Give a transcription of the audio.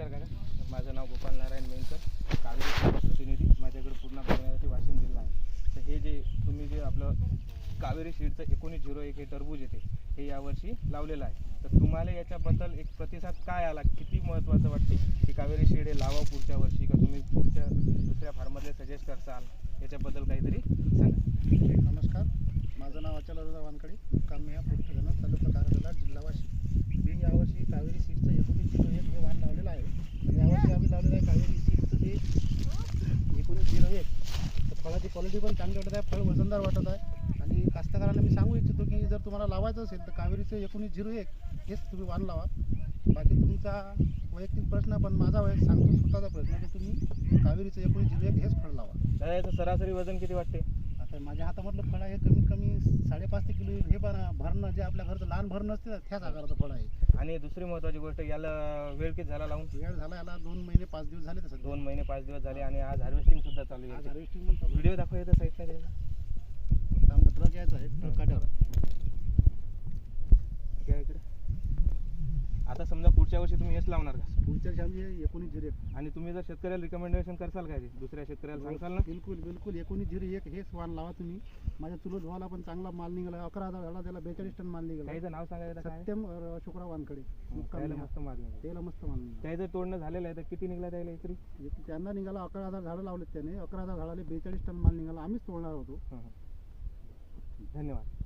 नमस्कार काका, माझं नाव गोपाल नारायण मेनकर, कावेरी प्रतिनिधी. माझ्याकडे पूर्ण बघण्यासाठी वाशिम जिल्हा आहे. तर हे जे तुम्ही जे आपलं कावेरी सीडचं 1901 हे टरबूज येते हे यावर्षी लावलेलं आहे. तर तुम्हाला याच्याबद्दल एक प्रतिसाद काय आला, किती महत्त्वाचं वाटते की कावेरी सीड हे लावा पुढच्या वर्षी, का तुम्ही पुढच्या दुसऱ्या फार्मरला सजेस्ट करसाल, याच्याबद्दल काहीतरी सांगा. नमस्कार, माझं नाव अचल वानकडे, मुक्काम या पोर्टुगल तालुका कारंजा जिल्हा वाशिम. मी यावर्षी कावेरी सीडचं 1901 हे वाण लावलेलं आहे. आणि यावर्षी आम्ही लावलेलं आहे कावेरी सीडचं जे 1901. तर फळाची क्वालिटी पण चांगली वाटत आहे, फळ वजनदार वाटत आहे. आणि कास्तकारांना मी सांगू इच्छितो की जर तुम्हाला लावायचं असेल तर कावेरीचं 1901 हेच तुम्ही वाण लावा. बाकी तुमचा वैयक्तिक प्रश्न, पण माझा सांगतो स्वतःचा प्रश्न की तुम्ही कावेरीचं 1901 हेच फळ लावा. दादा याचं सरासरी वजन किती वाटते? आता माझ्या हातामधलं फळ आहे कमीत कमी 5.5 ते किलो. हे पण भरणं जे आपल्या घरचं लहान भरणं असते ना, त्याच आकाराचं फळ आहे. आणि दुसरी महत्त्वाची गोष्ट, याला वेळ किती झाला लावून? वेळ झाला याला 2 महिने 5 दिवस झाले. तसं 2 महिने 5 दिवस झाले. आणि आज हार्वेस्टिंग सुद्धा चालू आहे. हार्वेस्टिंग पण चालू व्हिडिओ दाखवा येतं साईडला त्याचा. आहे. आमचा ट्रक यायचा आहे, ट्रक काट्यावर आहे. ठीक आहे इकडे. आता समजा पुढच्या वर्षी तुम्ही हेच लावणार का? पुढच्या वर्षी आम्ही 1901. आणि तुम्ही जर शेतकऱ्याला रिकमेंडेशन करसाल काय, दुसऱ्या शेतकऱ्याला सांगसाल ना? बिलकुल 1901 हेच वाण लावा तुम्ही. माझ्या चुलत भावाला पण चांगला माल निघाला. 11,000 झाला, त्याला 42 टन माल निघाला. त्याचं नाव सांगायचं काय? सत्यम अशोकराव वानकडे, त्याला मस्त माल निघाला. त्याला मस्त माल निघाला. त्याचं तोडणं झालेलं आहे, तर किती निघाला त्याला एकरी? त्यांना निघाला 11,000 झाडं लावलेत त्याने. 11,000 झाडाला 42 टन माल निघाला. आम्हीच तोडणार होतो. धन्यवाद.